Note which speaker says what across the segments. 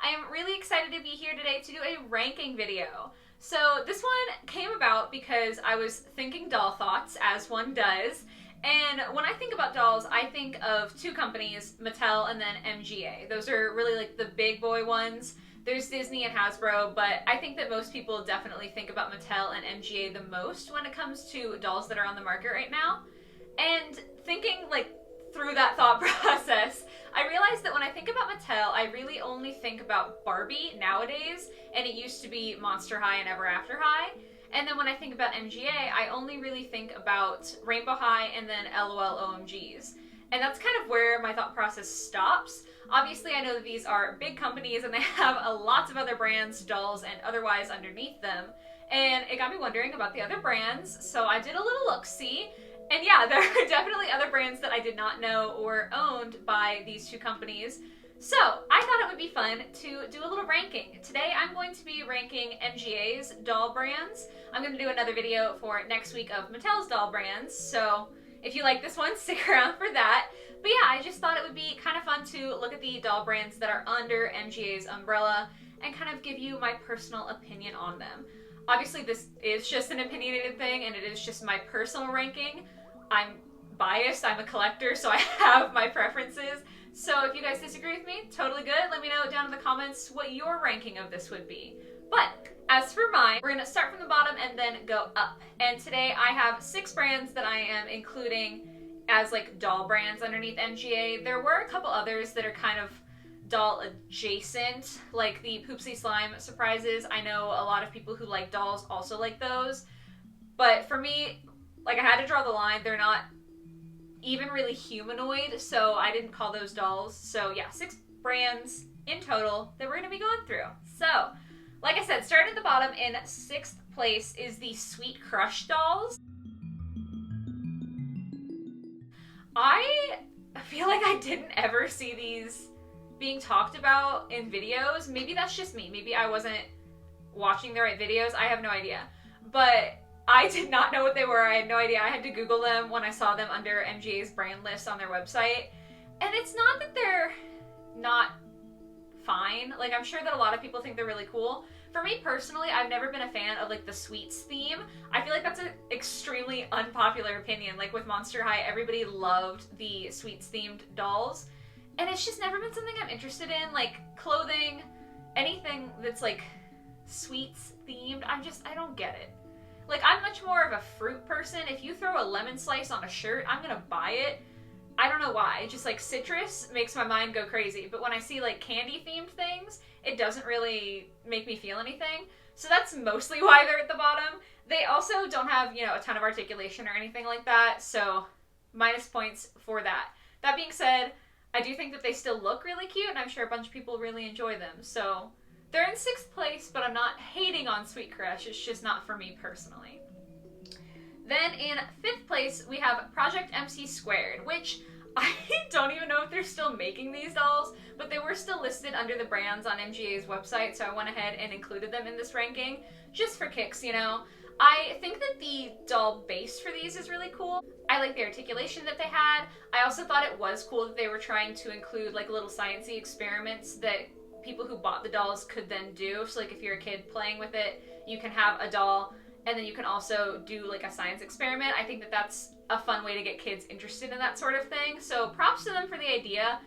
Speaker 1: I am really excited to be here today to do a ranking video. So this one came about because I was thinking doll thoughts, as one does, and when I think about dolls, I think of two companies, Mattel and then MGA. Those are really like the big boy ones. There's Disney and Hasbro, but I think that most people definitely think about Mattel and MGA the most when it comes to dolls that are on the market right now. And thinking like through that thought process, I realized that when I think about Mattel, I really only think about Barbie nowadays, and it used to be Monster High and Ever After High. And then when I think about MGA, I only really think about Rainbow High and then LOL OMGs. And that's kind of where my thought process stops. Obviously, I know that these are big companies and they have lots of other brands, dolls, and otherwise underneath them. And it got me wondering about the other brands, so I did a little look-see. And yeah, there are definitely other brands that I did not know were owned by these two companies. So I thought it would be fun to do a little ranking. Today I'm going to be ranking MGA's doll brands. I'm going to do another video for next week of Mattel's doll brands. So if you like this one, stick around for that. But yeah, I just thought it would be kind of fun to look at the doll brands that are under MGA's umbrella and kind of give you my personal opinion on them. Obviously, this is just an opinionated thing, and it is just my personal ranking. I'm biased, I'm a collector, so I have my preferences. So if you guys disagree with me, totally good. Let me know down in the comments what your ranking of this would be. But as for mine, we're gonna start from the bottom and then go up. And today I have 6 brands that I am including as like doll brands underneath MGA. There were a couple others that are kind of doll adjacent, like the Poopsie Slime surprises. I know a lot of people who like dolls also like those, but for me, like I had to draw the line. They're not even really humanoid, so I didn't call those dolls. So yeah, 6 brands in total that we're gonna be going through. So like I said, starting at the bottom in 6th place is the Sweet Crush dolls. I feel like I didn't ever see these being talked about in videos. Maybe that's just me. Maybe I wasn't watching the right videos. I have no idea. But I did not know what they were. I had no idea. I had to Google them when I saw them under MGA's brand list on their website. And it's not that they're not fine. Like, I'm sure that a lot of people think they're really cool. For me personally, I've never been a fan of like the sweets theme. I feel like that's an extremely unpopular opinion. Like with Monster High, everybody loved the sweets themed dolls. And it's just never been something I'm interested in. Like clothing, anything that's like sweets themed, I don't get it. Like, I'm much more of a fruit person. If you throw a lemon slice on a shirt, I'm gonna buy it. I don't know why. Just like citrus makes my mind go crazy. But when I see like candy themed things, it doesn't really make me feel anything. So that's mostly why they're at the bottom. They also don't have, you know, a ton of articulation or anything like that. So minus points for that. That being said, I do think that they still look really cute, and I'm sure a bunch of people really enjoy them. So they're in 6th place, but I'm not hating on Sweet Crush. It's just not for me personally. Then in 5th place, we have Project MC Squared, which I don't even know if they're still making these dolls, but they were still listed under the brands on MGA's website, so I went ahead and included them in this ranking, just for kicks, you know. I think that the doll base for these is really cool. I like the articulation that they had. I also thought it was cool that they were trying to include like little sciencey experiments that people who bought the dolls could then do. So like if you're a kid playing with it, you can have a doll and then you can also do like a science experiment. I think that that's a fun way to get kids interested in that sort of thing. So props to them for the idea.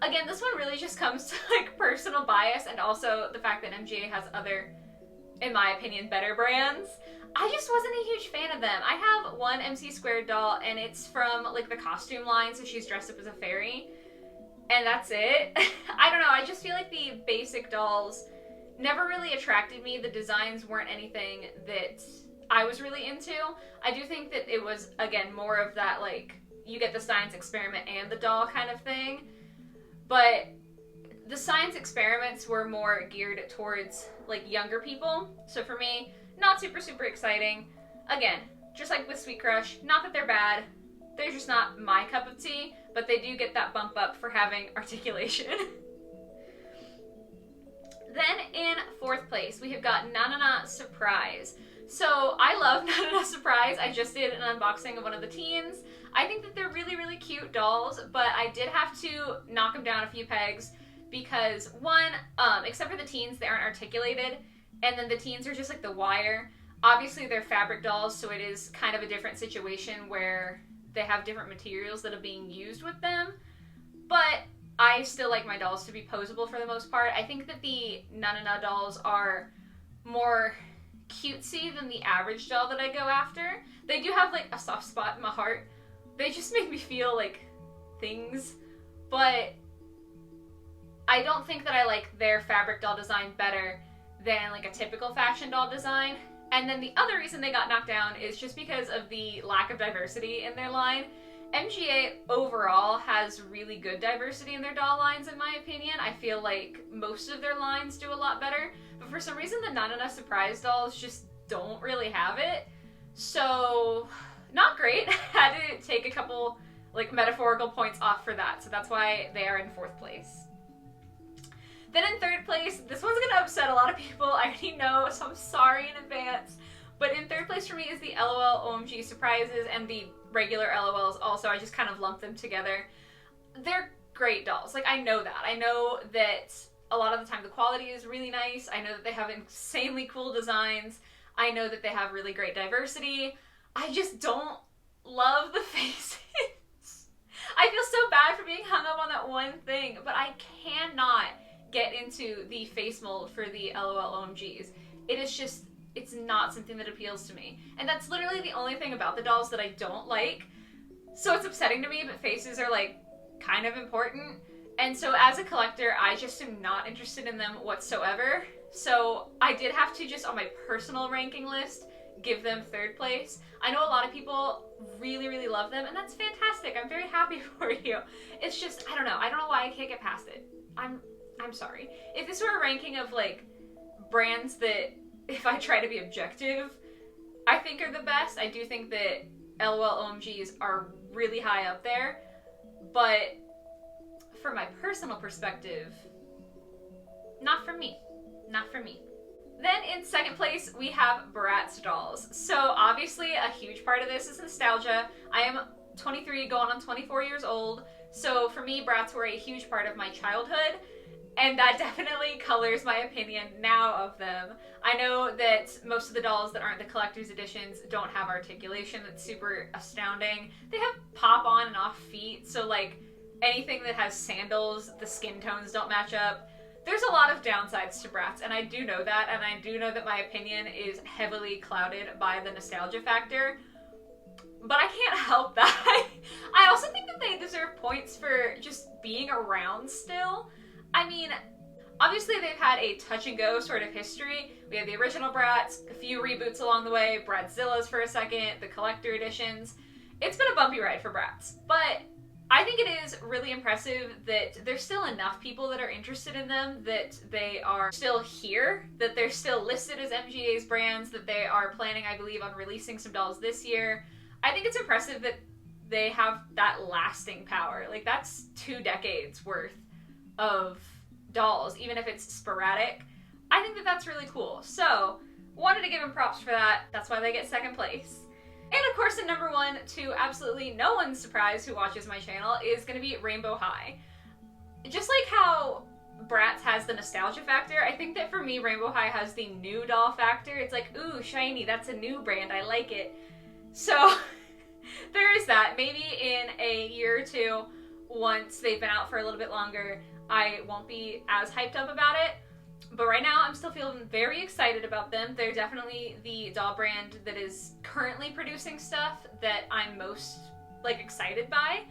Speaker 1: Again, this one really just comes to like personal bias and also the fact that MGA has other, in my opinion, better brands. I just wasn't a huge fan of them. I have one MC Squared doll and it's from like the costume line, so she's dressed up as a fairy. And that's it. I don't know, I just feel like the basic dolls never really attracted me. The designs weren't anything that I was really into. I do think that it was, again, more of that, like, you get the science experiment and the doll kind of thing. But the science experiments were more geared towards, like, younger people. So for me, not super, super exciting. Again, just like with Sweet Crush, not that they're bad. They're just not my cup of tea, but they do get that bump up for having articulation. Then in 4th place, we have got Na Na Na Surprise. So I love Na Na Na Surprise. I just did an unboxing of one of the teens. I think that they're really, really cute dolls, but I did have to knock them down a few pegs because one, except for the teens, they aren't articulated, and then the teens are just like the wire. Obviously, they're fabric dolls, so it is kind of a different situation where they have different materials that are being used with them, but I still like my dolls to be posable for the most part. I think that the Na dolls are more cutesy than the average doll that I go after. They do have like a soft spot in my heart. They just make me feel like things, but I don't think that I like their fabric doll design better than like a typical fashion doll design. And then the other reason they got knocked down is just because of the lack of diversity in their line. MGA overall has really good diversity in their doll lines, in my opinion. I feel like most of their lines do a lot better, but for some reason the Na surprise dolls just don't really have it. So, not great. Had to take a couple like metaphorical points off for that, so that's why they are in 4th place. Then in 3rd place, this one's gonna upset a lot of people, I already know, so I'm sorry in advance. But in 3rd place for me is the LOL OMG surprises and the regular LOLs also. I just kind of lump them together. They're great dolls. Like, I know that. I know that a lot of the time the quality is really nice. I know that they have insanely cool designs. I know that they have really great diversity. I just don't love the faces. I feel so bad for being hung up on that one thing, but I cannot get into the face mold for the LOL OMGs. It is just, it's not something that appeals to me. And that's literally the only thing about the dolls that I don't like. So it's upsetting to me, but faces are like kind of important. And so as a collector, I just am not interested in them whatsoever. So I did have to just on my personal ranking list, give them 3rd place. I know a lot of people really, really love them, and that's fantastic. I'm very happy for you. It's just, I don't know why I can't get past it. I'm sorry. If this were a ranking of like brands that, if I try to be objective, I think are the best, I do think that LOL OMGs are really high up there, but from my personal perspective, not for me. Not for me. Then in 2nd place, we have Bratz dolls. So obviously a huge part of this is nostalgia. I am 23 going on 24 years old, so for me, Bratz were a huge part of my childhood. And that definitely colors my opinion now of them. I know that most of the dolls that aren't the collector's editions don't have articulation that's super astounding. They have pop on and off feet, so like anything that has sandals, the skin tones don't match up. There's a lot of downsides to Bratz, and I do know that, and I do know that my opinion is heavily clouded by the nostalgia factor. But I can't help that. I also think that they deserve points for just being around still. I mean, obviously they've had a touch-and-go sort of history. We had the original Bratz, a few reboots along the way, Bratzillas for a second, the collector editions. It's been a bumpy ride for Bratz, but I think it is really impressive that there's still enough people that are interested in them, that they are still here, that they're still listed as MGA's brands, that they are planning, I believe, on releasing some dolls this year. I think it's impressive that they have that lasting power. Like, that's 2 decades worth of dolls, even if it's sporadic. I think that that's really cool. So, wanted to give them props for that. That's why they get 2nd place. And of course, in number 1, to absolutely no one's surprise who watches my channel, is going to be Rainbow High. Just like how Bratz has the nostalgia factor, I think that for me, Rainbow High has the new doll factor. It's like, ooh, shiny, that's a new brand, I like it. So, there is that. Maybe in a year or two, once they've been out for a little bit longer, I won't be as hyped up about it. But right now, I'm still feeling very excited about them. They're definitely the doll brand that is currently producing stuff that I'm most, like, excited by.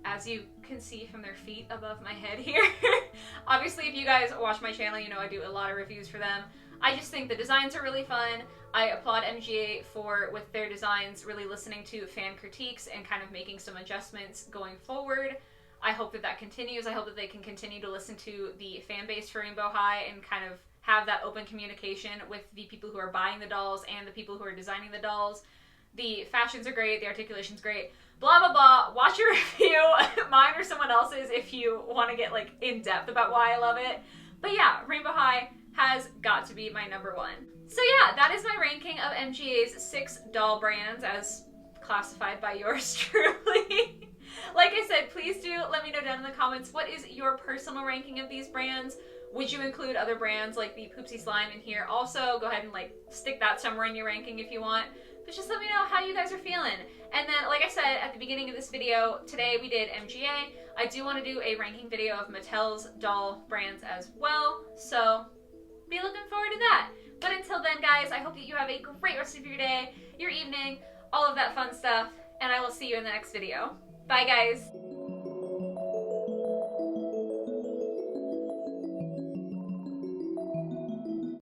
Speaker 1: As you can see from their feet above my head here. Obviously, if you guys watch my channel, you know I do a lot of reviews for them. I just think the designs are really fun. I applaud MGA for, with their designs, really listening to fan critiques and kind of making some adjustments going forward. I hope that that continues. I hope that they can continue to listen to the fan base for Rainbow High and kind of have that open communication with the people who are buying the dolls and the people who are designing the dolls. The fashions are great, the articulation's great, blah, blah, blah. Watch your review, mine or someone else's, if you want to get, like, in-depth about why I love it. But yeah, Rainbow High has got to be my number 1. So yeah, that is my ranking of MGA's 6 doll brands as classified by yours truly. Like I said, please do let me know down in the comments, what is your personal ranking of these brands? Would you include other brands like the Poopsie Slime in here? Also, go ahead and like stick that somewhere in your ranking if you want. But just let me know how you guys are feeling. And then, like I said at the beginning of this video, today we did MGA. I do want to do a ranking video of Mattel's doll brands as well. So be looking forward to that. But until then, guys, I hope that you have a great rest of your day, your evening, all of that fun stuff. And I will see you in the next video. Bye, guys.